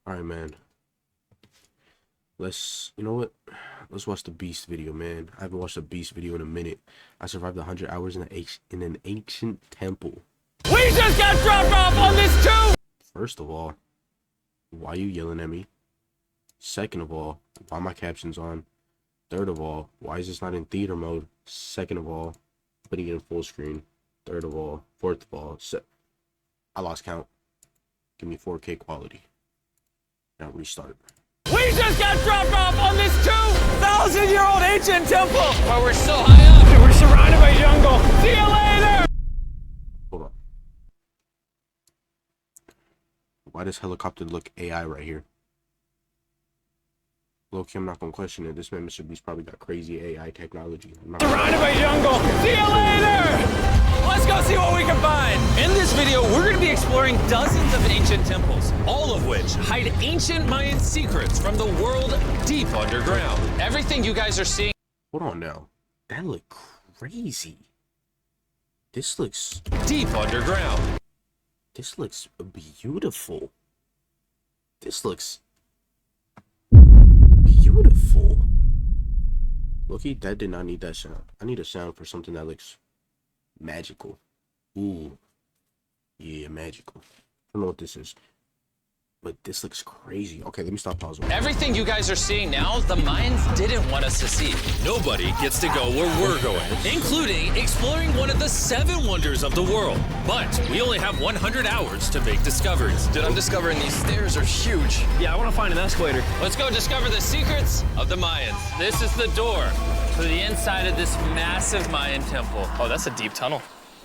All right, man. You know what? Let's watch the Beast video, man. I haven't watched a Beast video in a minute. I survived 100 hours in an ancient temple. We just got dropped off on this too! First of all, why are you yelling at me? Second of all, why my captions on? Third of all, why is this not in theater mode? Second of all, putting it in full screen. Third of all, fourth of all, I lost count. Give me 4K quality. Now restart. We just got dropped off on this 2,000-year-old ancient temple! But we're so high up and we're surrounded by jungle. See you later! Hold on. Why does helicopter look AI right here? Low-key, I'm not gonna question it. This man, Mrbeast, probably got crazy AI technology. Surrounded by jungle. See you later! Let's go see what we can find. In this video, we're going to be exploring dozens of ancient temples, all of which hide ancient Mayan secrets from the world deep underground. Everything you guys are seeing. Hold on now. That look crazy. This looks deep underground. This looks beautiful. This looks beautiful. Loki, that did not need that sound. I need a sound for something that looks magical. Ooh. Yeah, magical. I don't know what this is, but this looks crazy. Okay, let me stop pausing. Everything you guys are seeing now, the Mayans didn't want us to see. Nobody gets to go where we're going, including exploring one of the 7 wonders of the world. But we only have 100 hours to make discoveries. Dude, I'm discovering these stairs are huge. Yeah, I want to find an escalator. Let's go discover the secrets of the Mayans. This is the door to the inside of this massive Mayan temple. Oh, that's a deep tunnel.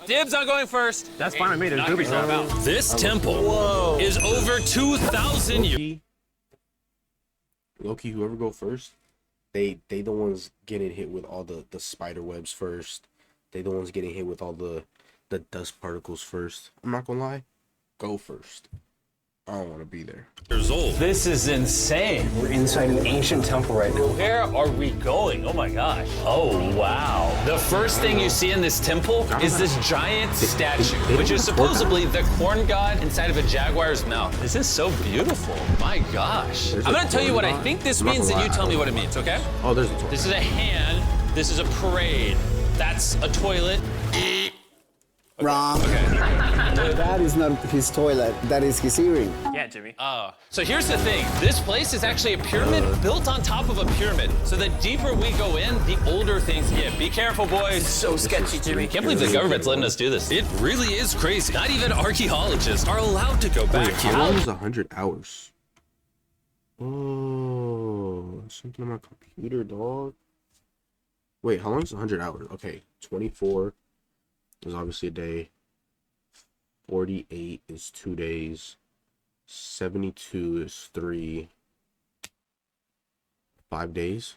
Dibs on going first. That's fine with me. There's boobies not about. This temple is over 2,000 years. Loki, whoever go first, they the ones getting hit with all the spider webs first. They the ones getting hit with all the dust particles first. I'm not gonna lie, go first. I don't want to be there. Years old. This is insane. We're inside an ancient temple right now. Where are we going? Oh my gosh. Oh wow. The first thing you see in this temple is this giant statue, which is supposedly the corn god inside of a jaguar's mouth. This is so beautiful. My gosh. I'm gonna tell you what I think this means and you tell me what it means, okay? Oh, there's a toilet. This is a hand. This is a parade. That's a toilet. Wrong. Okay. That is not his toilet. That is his earring. Yeah, Jimmy. So here's the thing. This place is actually a pyramid built on top of a pyramid. So the deeper we go in, the older things get. Be careful, boys. So sketchy, Jimmy. Can't believe the government's letting us do this. It really is crazy. Not even archaeologists are allowed to go back Wait, here. how long is 100 hours? Oh, something on my computer, dog. Wait, how long is 100 hours? Okay, 24 is obviously a day. 48 is 2 days. 72 is 5 days.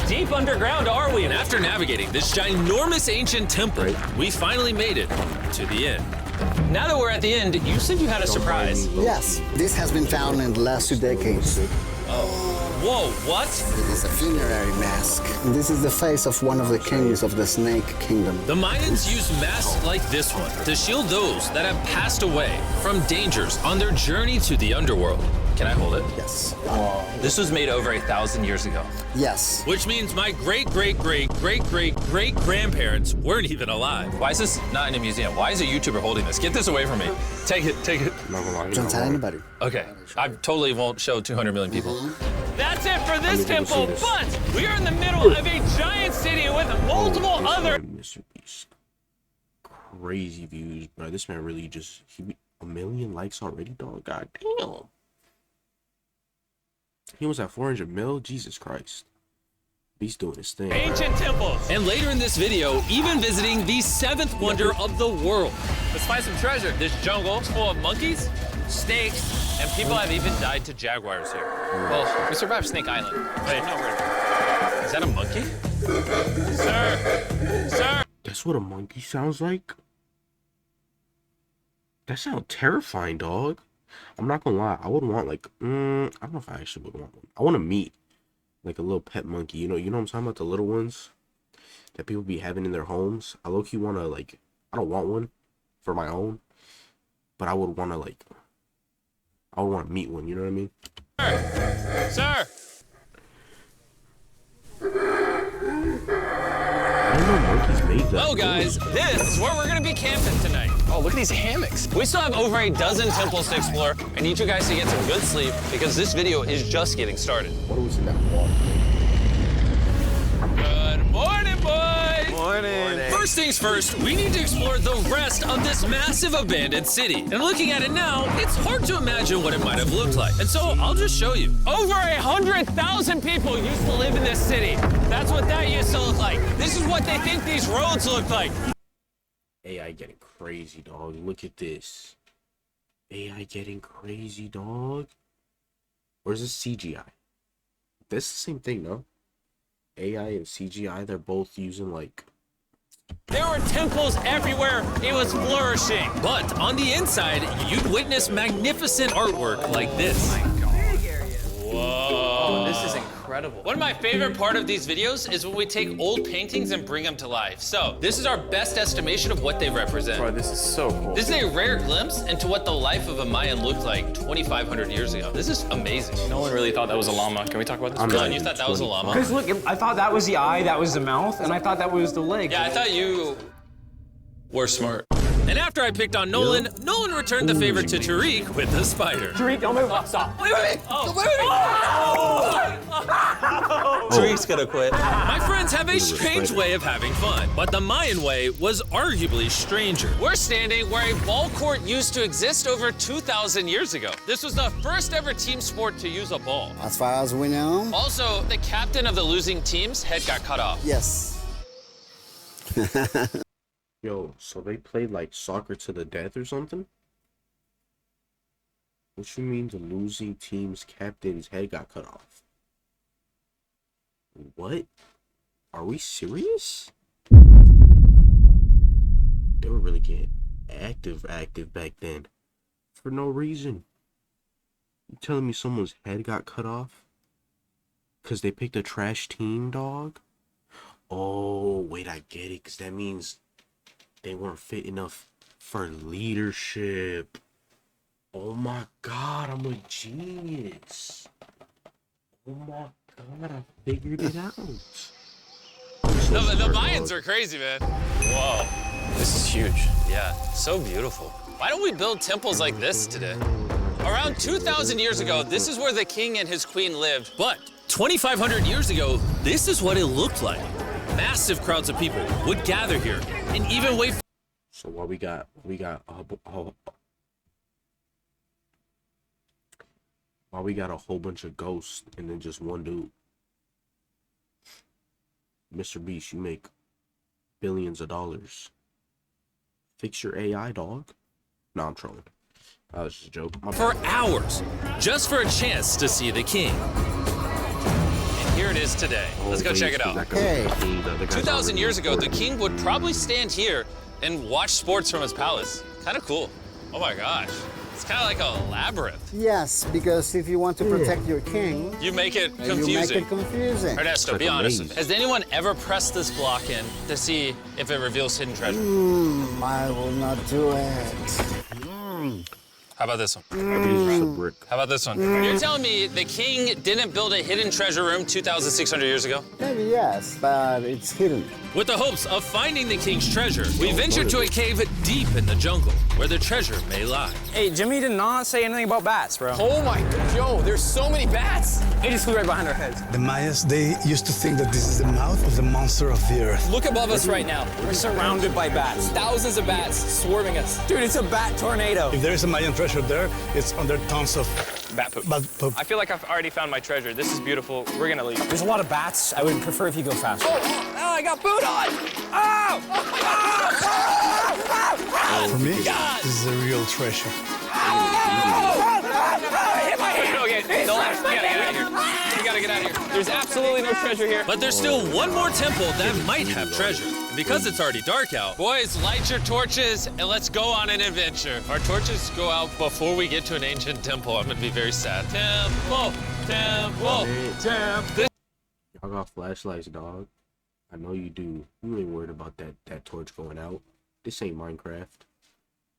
Deep underground are we? And after navigating this ginormous ancient temple, we finally made it to the end. Now that we're at the end, you said you had a surprise. Yes, this has been found in the last 2 decades. Whoa, what? It is a funerary mask. This is the face of one of the kings of the Snake Kingdom. The Mayans used masks like this one to shield those that have passed away from dangers on their journey to the underworld. Can I hold it? Yes. This was made over 1,000 years ago. Yes. Which means my great-great-great-great-great-grandparents weren't even alive. Why is this not in a museum? Why is a YouTuber holding this? Get this away from me. Take it, take it. I'm not gonna lie, Don't tell anybody. Okay, I totally won't show 200 million people. That's it for this temple, but we are in the middle of a giant city with multiple other... Mrbeast. Crazy views, bro. This man really just... a million likes already, dog. God damn. He was at 400 mil. Jesus Christ. Beast doing his thing. Ancient temples. And later in this video, even visiting the 7th wonder of the world. Let's find some treasure. This jungle is full of monkeys, snakes, and people have even died to jaguars here. Well, we survived Snake Island. Wait, no, is that a monkey? Sir! Sir! That's what a monkey sounds like? That sounds terrifying, dog. I'm not gonna lie. I would want like, I don't know if I actually would want one. I want to meet like a little pet monkey. You know what I'm talking about? The little ones that people be having in their homes. I low-key want to like, I don't want one for my own, but I would want to like, I would want to meet one. You know what I mean? Sir. I didn't know monkeys made that. Well, guys, this is where we're gonna be camping tonight. Oh, look at these hammocks. We still have over a dozen temples to explore. I need you guys to get some good sleep because this video is just getting started. What was in that wall? Good morning, boys! Morning. First things first, we need to explore the rest of this massive abandoned city. And looking at it now, it's hard to imagine what it might have looked like. And so I'll just show you. Over 100,000 people used to live in this city. That's what that used to look like. This is what they think these roads look like. AI getting crazy, dog. Look at this. AI getting crazy, dog. Where's the CGI? That's the same thing, no? AI and CGI, they're both using like... There were temples everywhere. It was flourishing. But on the inside, you'd witness magnificent artwork like this. Whoa. This is incredible. One of my favorite part of these videos is when we take old paintings and bring them to life. So this is our best estimation of what they represent. Bro, this is so cool. This is a rare glimpse into what the life of a Mayan looked like 2,500 years ago. This is amazing. No one really thought that was a llama. Can we talk about this? I'm Dylan, not you thought that was a llama? Because look, I thought that was the eye, that was the mouth, and I thought that was the leg. Yeah, I thought you were smart. And after I picked on Nolan, Nolan returned the favor to Tariq with the spider. Tariq, don't move. Stop. Wait. Tariq's gonna quit. My friends have a strange way of having fun, but the Mayan way was arguably stranger. We're standing where a ball court used to exist over 2,000 years ago. This was the first ever team sport to use a ball. As far as we know, Also, the captain of the losing team's head got cut off. yes. Yo, so they played like soccer to the death or something? What you mean the losing team's captain's head got cut off? What? Are we serious? They were really getting active back then. For no reason. You telling me someone's head got cut off? Cause they picked a trash team, dog? Oh, wait, I get it. Cause that means they weren't fit enough for leadership. Oh my god, I'm a genius. Oh my god, I figured it out. The Mayans are crazy, man. Whoa. This is huge. Yeah, so beautiful. Why don't we build temples like this today? Around 2,000 years ago, this is where the king and his queen lived. But 2,500 years ago, this is what it looked like. Massive crowds of people would gather here and even wait. So what we got a whole bunch of ghosts and then just one dude. Mrbeast, you make billions of dollars. Fix your AI, dog. No, I'm trolling. That was just a joke. For hours, just for a chance to see the king. And here it is today. Let's go check it out. Hey. 2,000 years ago, the king would probably stand here and watch sports from his palace. Kind of cool. Oh my gosh. It's kind of like a labyrinth. Yes, because if you want to protect your king, You make it you make confusing. it confusing. Ernesto, Like be a honest. maze. Has anyone ever pressed this block in to see if it reveals hidden treasure? I will not do it. How about this one? Maybe it's just a brick. How about this one? You're telling me the king didn't build a hidden treasure room 2,600 years ago? Maybe yes, but it's hidden. With the hopes of finding the king's treasure, we ventured to a cave deep in the jungle where the treasure may lie. Hey, Jimmy did not say anything about bats, bro. Oh my god, yo, there's so many bats. It just flew right behind our heads. The Mayas, they used to think that this is the mouth of the monster of the earth. Look above us right now. We're surrounded by bats. Thousands of bats swarming us. Dude, it's a bat tornado. If there is a Mayan treasure there, it's under tons of Bat poop. bat poop. I feel like I've already found my treasure. This is beautiful. We're gonna leave. There's a lot of bats. I would prefer if you go faster. Oh, I got food on! Oh! For me, this is a real treasure. Okay, no, we gotta get out of here. We gotta get out of here. There's absolutely no treasure here. But there's still one more temple that might have treasure. And because it's already dark out, boys, light your torches and let's go on an adventure. If our torches go out before we get to an ancient temple, I'm gonna be very sad. Temple. Y'all got flashlights, dog. I know you do. You ain't worried about that torch going out. This ain't Minecraft.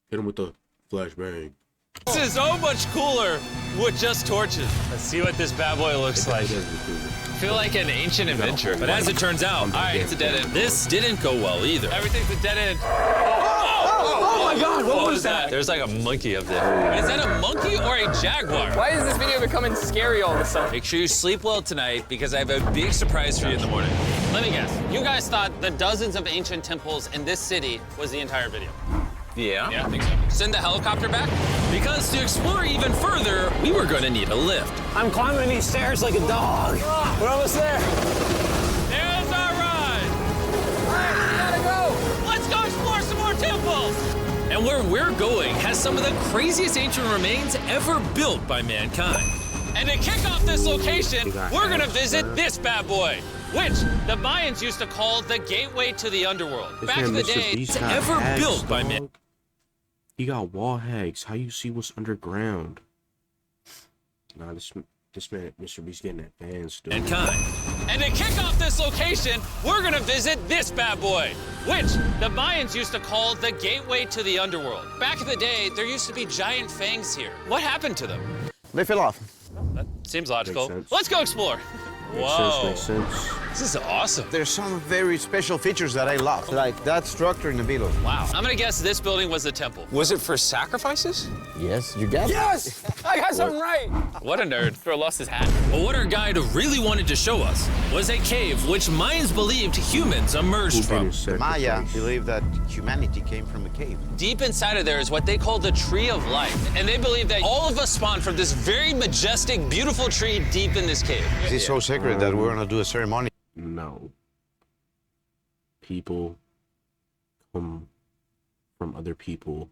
Hit him with the flashbang. This is so much cooler with just torches. Let's see what this bad boy looks like. I feel like an ancient adventure. But as it turns out, all right, it's a dead end. This didn't go well either. Everything's a dead end. Oh my God, what was that? There's like a monkey up there. Is that a monkey or a jaguar? Why is this video becoming scary all of a sudden? Make sure you sleep well tonight because I have a big surprise for you in the morning. Let me guess. You guys thought the dozens of ancient temples in this city was the entire video. Yeah? Yeah, I think so. Send the helicopter back? Because to explore even further, we were gonna need a lift. I'm climbing these stairs like a dog. We're almost there. There's our ride! We gotta go! Let's go explore some more temples! And where we're going has some of the craziest ancient remains ever built by mankind. And to kick off this location, we're gonna visit this bad boy, which the Mayans used to call the gateway to the underworld. Back in the day, it's ever built by man. He got wall hacks. How you see what's underground? Nah, this man, Mrbeast getting advanced, dude. Mankind. And to kick off this location, we're gonna visit this bad boy, which the Mayans used to call the gateway to the underworld. Back in the day, there used to be giant fangs here. What happened to them? They fell off. That seems logical. Makes sense. Let's go explore. Makes sense. This is awesome. There's some very special features that I love, like that structure in the middle. Wow. I'm gonna guess this building was the temple. Was it for sacrifices? Yes, you get it. Yes! I got something right. What a nerd. Throw lost his hat. But what our guide really wanted to show us was a cave which Mayans believed humans emerged from. Maya believed that humanity came from a cave. Deep inside of there is what they call the tree of life. And they believe that all of us spawned from this very majestic, beautiful tree deep in this cave. This is so sacred that we're gonna do a ceremony. No. People come from other people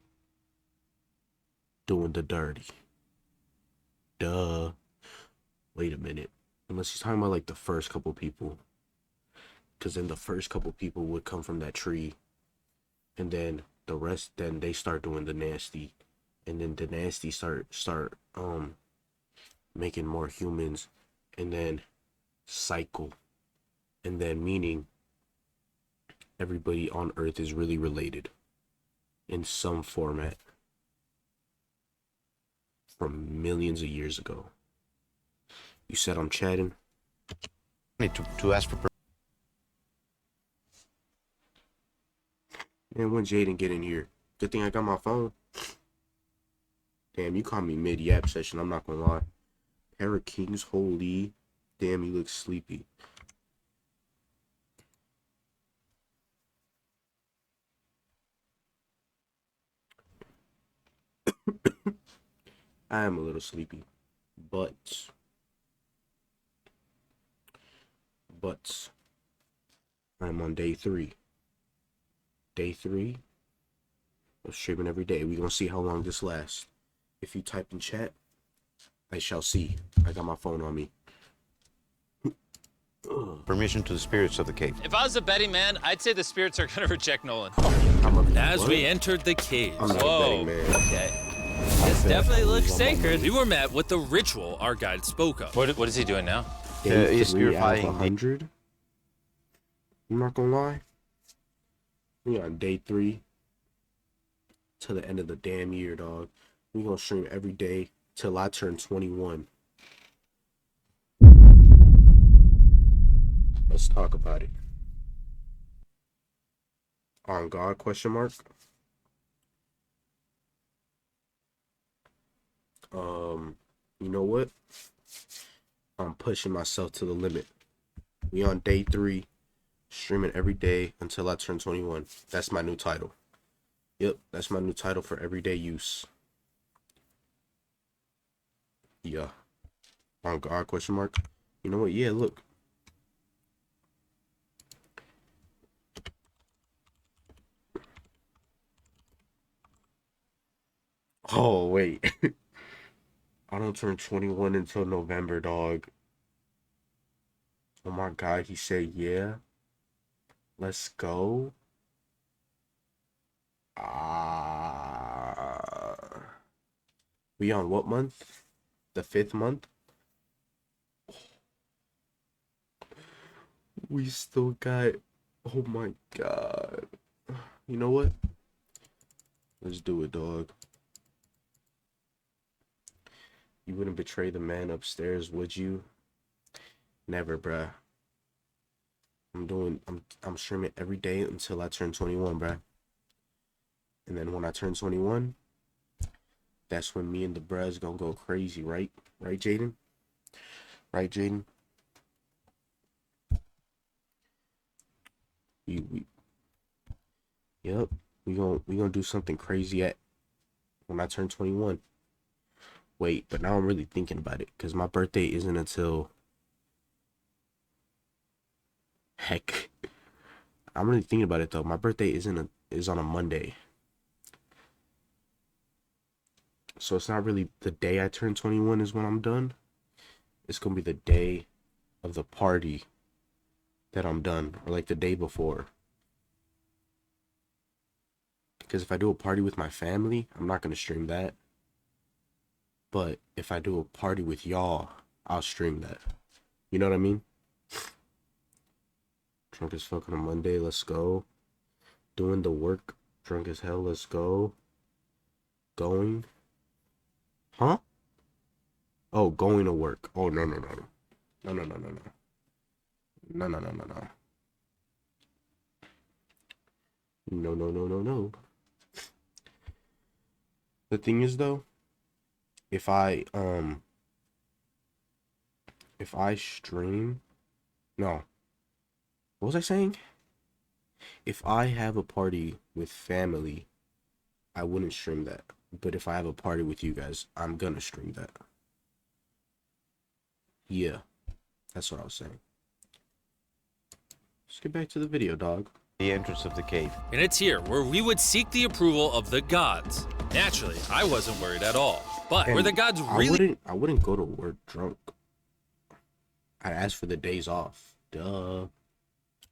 doing the dirty. Duh. Wait a minute. Unless he's talking about like the first couple people. Because then the first couple people would come from that tree. And then the rest, then they start doing the nasty. And then the nasty start making more humans. And then cycle. And then meaning everybody on Earth is really related in some format from millions of years ago. You said I'm chatting? To ask for Man, when Jaden get in here? Good thing I got my phone. Damn, you caught me mid-yap session, I'm not gonna lie. Pair of Kings, holy. Damn, you look sleepy. I am a little sleepy, but I'm on day 3. Day 3 of streaming every day. We're gonna see how long this lasts. If you type in chat, I shall see. I got my phone on me. permission to the spirits of the cave. If I was a betting man, I'd say the spirits are gonna reject Nolan. As we entered the cave. I'm not a betting man. Okay. This definitely looks sacred. We were met with the ritual our guide spoke of. What is he doing now? Day He's 3 out of purifying 100. I'm not gonna lie. We on day 3 to the end of the damn year, dog. We gonna stream every day till I turn 21. Let's talk about it. On God, question mark? You know what? I'm pushing myself to the limit. We on day 3, streaming every day until I turn 21. That's my new title. Yep, that's my new title for everyday use. Yeah. On God, question mark? You know what? Yeah, look. Oh, wait. I don't turn 21 until November, dog. Oh my God, he said, yeah. Let's go. We on what month? The 5th month? We still got, oh my God. You know what? Let's do it, dog. You wouldn't betray the man upstairs, would you? Never, bruh. I'm streaming every day until I turn 21, bruh. And then when I turn 21, that's when me and the bruhs gonna go crazy, right? Right, Jaden? Right, Jaden? Yep. We gonna do something crazy when I turn 21. Wait, but now I'm really thinking about it, because my birthday isn't until... Heck. I'm really thinking about it, though. My birthday is on a Monday. So it's not really the day I turn 21 is when I'm done. It's going to be the day of the party that I'm done. Or like the day before. Because if I do a party with my family, I'm not going to stream that. But if I do a party with y'all, I'll stream that. You know what I mean? Drunk as fuck on a Monday, let's go. Doing the work, drunk as hell, let's go. Going. Huh? Oh, going to work. Oh, no. No. The thing is, though, if I stream, no. What was I saying? If I have a party with family, I wouldn't stream that. But if I have a party with you guys, I'm gonna stream that. Yeah, that's what I was saying. Let's get back to the video, dog. The entrance of the cave. And it's here where we would seek the approval of the gods. Naturally, I wasn't worried at all. But were the gods really... I wouldn't go to work drunk. I'd ask for the days off. Duh.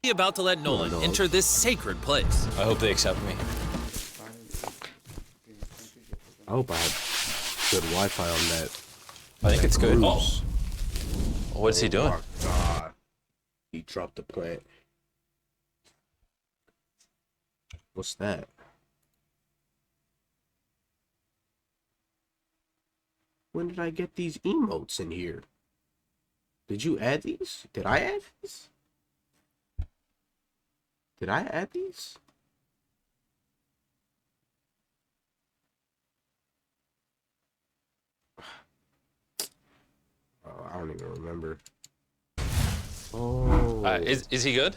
About to let Nolan enter this sacred place. I hope they accept me. I hope I have good Wi-Fi on that. I think it's good. Oh. What's he doing? Oh my God. He dropped the plant. What's that? When did I get these emotes in here? Did you add these? Did I add these? Did I add these? Oh, I don't even remember. Oh. Is he good?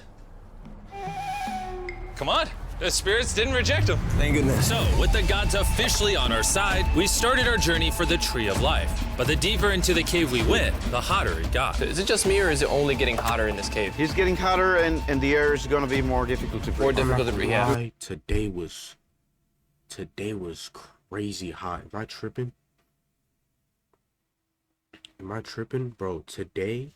Come on. The spirits didn't reject him. Thank goodness. So, with the gods officially on our side, we started our journey for the Tree of Life. But the deeper into the cave we went, the hotter it got. Is it just me, or is it only getting hotter in this cave? He's getting hotter, and the air is going to be more difficult to breathe. More difficult to breathe. Yeah. Why today was crazy hot. Am I tripping? Bro, today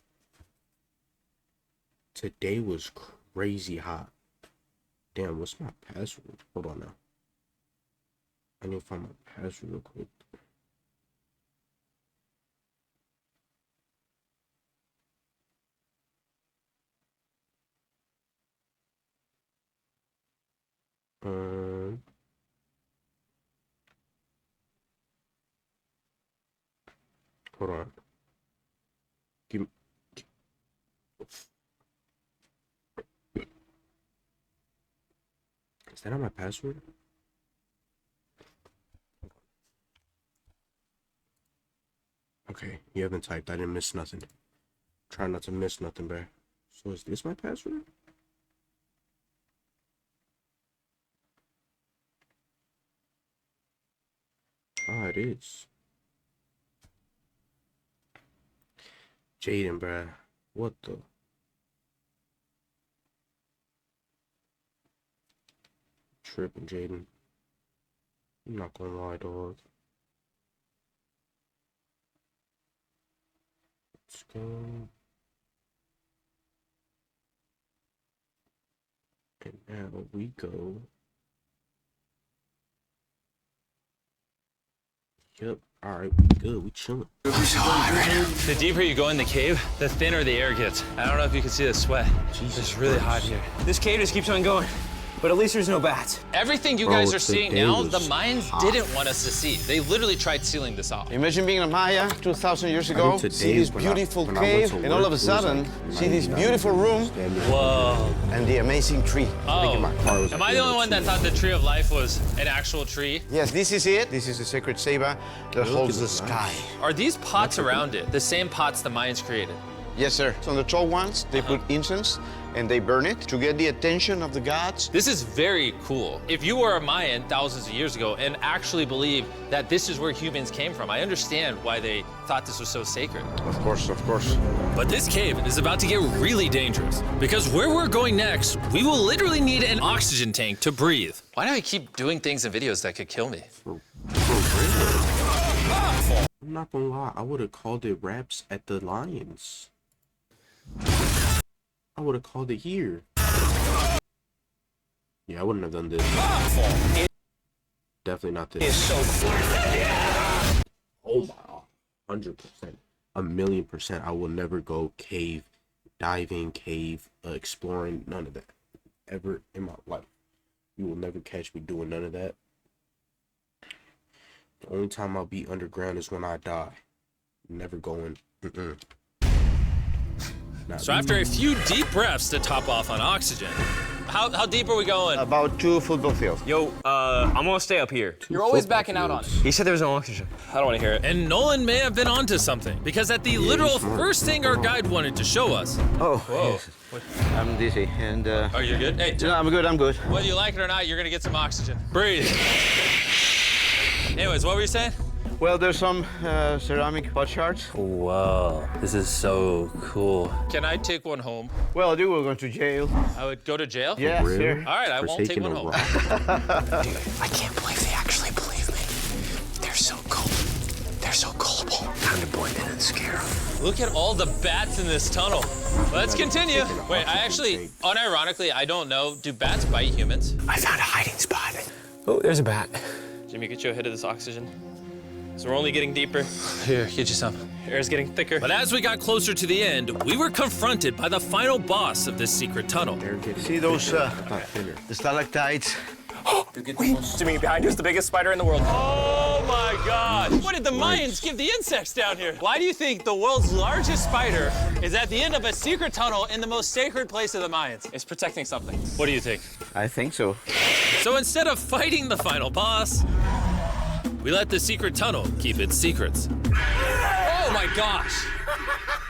was crazy hot. Damn, what's my password? Hold on now. I need to find my password real quick. Hold on. Give me... Is that not my password? Okay, you haven't typed. I didn't miss nothing. Try not to miss nothing, bro. So is this my password? Ah, it is. Jaden, bruh. What the? Tripping, Jaden. I'm not gonna lie, dog. Let's go. And now we go. Yep. Alright, we good. We chilling. The deeper you go in the cave, the thinner the air gets. I don't know if you can see the sweat. Jesus it's really hot here. This cave just keeps on going. But at least there's no bats. Everything you Bro, guys are seeing today now, was the Mayans hot. didn't want us to see. They literally tried sealing this off. Imagine being a Maya 2,000 years ago, today see this when I- beautiful when I went cave, to and all work, of a it was sudden, like see this 99 beautiful room degrees. Whoa. and the amazing tree. Oh. My car was Am like I the only one that 102. thought the tree of life was an actual tree? Yes, this is it. This is the sacred ceiba that holds the sky. Are these pots around it the same pots the Mayans created? Yes, sir. So on the tall ones, they put incense and they burn it to get the attention of the gods. This is very cool. If you were a Mayan thousands of years ago and actually believe that this is where humans came from, I understand why they thought this was so sacred. Of course, of course. But this cave is about to get really dangerous because where we're going next, we will literally need an oxygen tank to breathe. Why do I keep doing things in videos that could kill me? For real. I'm not gonna lie, I would have called it raps at the Lions. I would have called it here. Yeah, I wouldn't have done this. Definitely not this. Oh my, 100%, 1,000,000%. I will never go cave diving, cave exploring, none of that. Ever in my life. You will never catch me doing none of that. The only time I'll be underground is when I die. Never going. So after a few deep breaths to top off on oxygen, how deep are we going? About 2 football fields. Yo, I'm gonna stay up here. You're always backing out on it. He said there was no oxygen. I don't want to hear it. And Nolan may have been onto something because at the literal smart. first thing our guide wanted to show us. Oh, Whoa. yes. I'm dizzy and Oh, you're good? Hey, no, I'm good, I'm good. whether you like it or not, you're gonna get some oxygen. Breathe. Anyways, what were you saying? Well, there's some ceramic pot shards. Whoa, this is so cool. Can I take one home? Well, you will go to jail. I would go to jail? Yes, Really? sir. All right, I For won't take taking one a home. rock. I can't believe they actually believe me. They're so cool. They're so gullible. Time to blend in and scare them. Look at all the bats in this tunnel. Let's continue. Wait, I actually, unironically, I don't know, do bats bite humans? I found a hiding spot. Oh, there's a bat. Jimmy, get you a hit of this oxygen. So we're only getting deeper. Here, get you some. Air's getting thicker. But as we got closer to the end, we were confronted by the final boss of this secret tunnel. See those Thinner. the stalactites? Jimmy, behind you is the biggest spider in the world. Oh my God! What did the Mayans give the insects down here? Why do you think the world's largest spider is at the end of a secret tunnel in the most sacred place of the Mayans? It's protecting something. What do you think? I think so. So instead of fighting the final boss, we let the secret tunnel keep its secrets. Oh my gosh!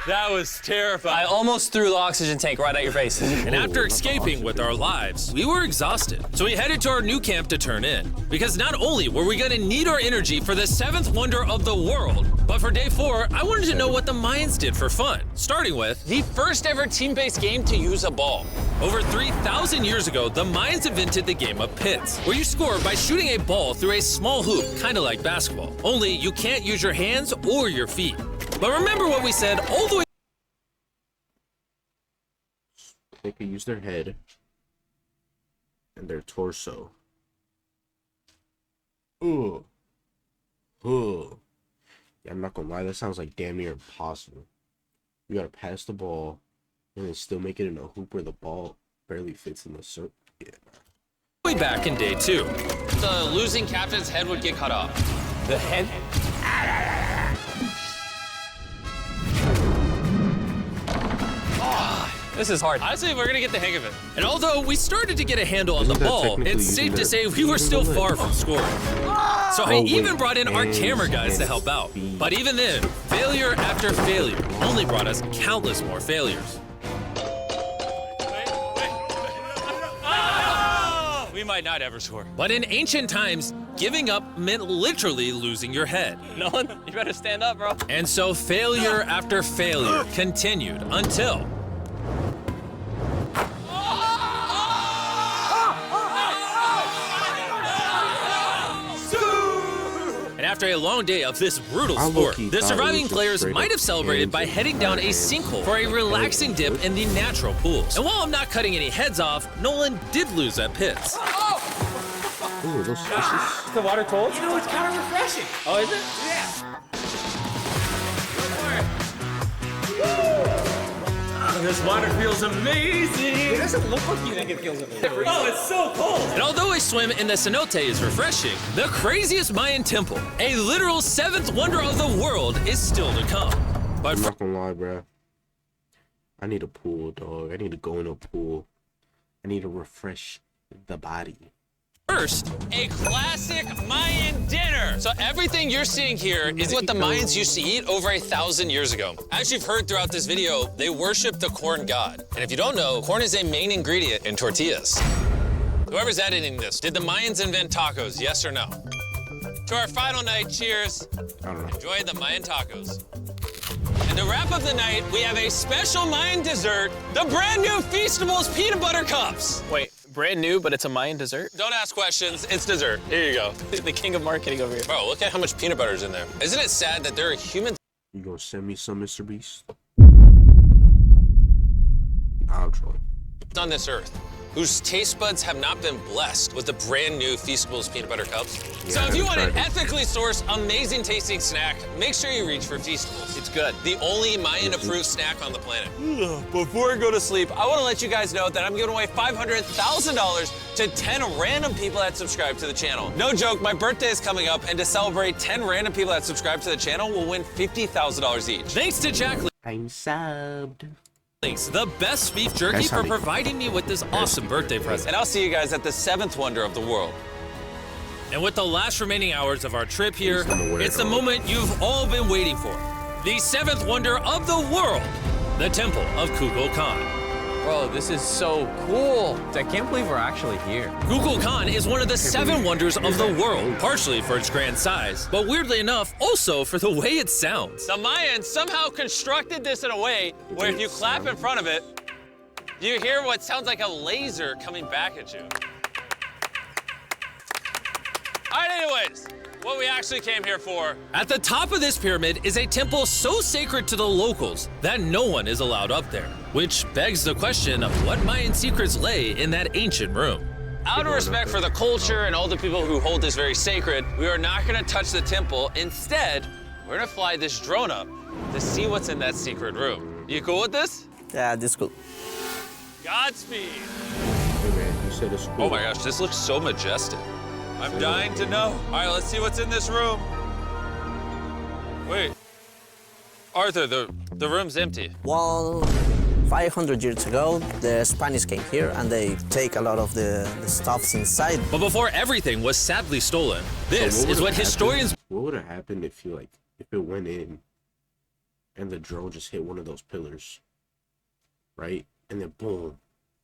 That was I terrifying. almost threw the oxygen tank right at your face. And after escaping with our lives, we were exhausted. So we headed to our new camp to turn in. Because not only were we gonna need our energy for the 7th wonder of the world, but for day 4, I wanted to know what the Mayans did for fun. Starting with the first ever team-based game to use a ball. Over 3,000 years ago, the Mayans invented the game of pits, where you score by shooting a ball through a small hoop, kind of like basketball. Only you can't use your hands or your feet. But remember what we said all the way. They could use their head and their torso. Ugh. Ugh. Yeah, I'm not gonna lie, that sounds like damn near impossible. You gotta pass the ball and then still make it in a hoop where the ball barely fits in the circle. Yeah. Way back in day 2, the losing captain's head would get cut off. The head? This is hard. Honestly, we're gonna get the hang of it. And although we started to get a handle on Isn't the that ball, technically it's safe using to say their we were feet still as a far leg? from scoring. So I Oh, even wait. brought in our Hands camera guys to and help out. feet. But even then, failure after failure only brought us countless more failures. We might not ever score. But in ancient times, giving up meant literally losing your head. Nolan, you better stand up, bro. And so failure after failure continued until... And after a long day of this brutal I sport, low-key the thought it surviving was just players straight might up have celebrated hands by and heading down a hands sinkhole for a and relaxing head. dip in the natural pools. And while I'm not cutting any heads off, Nolan did lose at pits. Ooh, those fishes. Is the water cold? You know, it's kind of refreshing. Oh, is it? Yeah. This water feels amazing. It doesn't look like you think it feels amazing. Oh, it's so cold. And although a swim in the cenote is refreshing, the craziest Mayan temple, a literal 7th wonder of the world, is still to come. But I'm not gonna lie, bruh. I need a pool, dog. I need to go in a pool. I need to refresh the body. first, a classic Mayan dinner. So everything you're seeing here is what the Mayans used to eat over 1,000 years ago. As you've heard throughout this video, they worship the corn god. And if you don't know, corn is a main ingredient in tortillas. Whoever's editing this, did the Mayans invent tacos, yes or no? To our final night, cheers. I don't know. Enjoy the Mayan tacos. And to wrap up the night, we have a special Mayan dessert, the brand new Feastables peanut butter cups. Wait, brand new, but it's a Mayan dessert? Don't ask questions, it's dessert. Here you go. The king of marketing over here. Bro, look at how much peanut butter's in there. Isn't it sad that there are humans You gonna send me some, Mrbeast? I'm trolling. on this earth whose taste buds have not been blessed with the brand new Feastables peanut butter cups? Yeah, So I if you haven't want an tried it. ethically sourced, amazing tasting snack, make sure you reach for Feastables. It's good. The only Mayan-approved snack on the planet. Before I go to sleep, I want to let you guys know that I'm giving away $500,000 to 10 random people that subscribe to the channel. No joke, my birthday is coming up, and to celebrate, 10 random people that subscribe to the channel will win $50,000 each. Thanks to Jack I'm subbed. Links, the best beef jerky, That's for how they- providing me with this awesome birthday present. And I'll see you guys at the 7th wonder of the world. And with the last remaining hours of our trip here, it's the moment you've all been waiting for. The 7th wonder of the world, the Temple of Kukulkan. Bro, this is so cool. I can't believe we're actually here. Kukulkan is one of the 7 wonders of the world, partially for its grand size, but weirdly enough, also for the way it sounds. The Mayans somehow constructed this in a way where if you clap in front of it, you hear what sounds like a laser coming back at you. All right, anyways, what we actually came here for. At the top of this pyramid is a temple so sacred to the locals that no one is allowed up there, which begs the question of what Mayan secrets lay in that ancient room. Out of respect for the culture and all the people who hold this very sacred, we are not gonna touch the temple. Instead, we're gonna fly this drone up to see what's in that secret room. You cool with this? Yeah, this cool. Godspeed. Hey man, you said it's cool. Oh my gosh, this looks so majestic. I'm dying to know. All right, let's see what's in this room. Wait. Arthur, the room's empty. Well, 500 years ago, the Spanish came here and they take a lot of the stuffs inside. But before everything was sadly stolen, this is what historians... What would have happened if if it went in and the drone just hit one of those pillars, right? And then boom,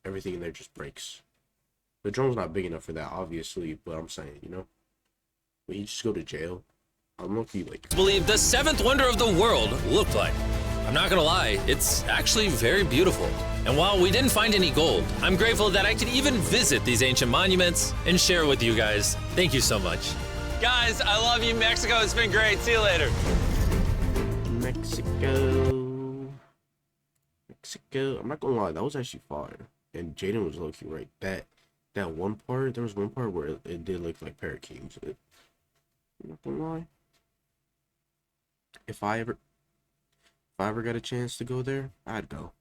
everything in there just breaks. The drone's not big enough for that, obviously, but I'm saying, you know, when you just go to jail, I'm lucky, like, believe the 7th wonder of the world looked like. I'm not gonna lie, it's actually very beautiful. And while we didn't find any gold, I'm grateful that I could even visit these ancient monuments and share with you guys. Thank you so much. Guys, I love you, Mexico. It's been great. See you later. Mexico. I'm not gonna lie, that was actually fire. And Jaden was low-key right. That one part, there was one part where it did look like parakeets. I'm not gonna lie. If I ever got a chance to go there, I'd go.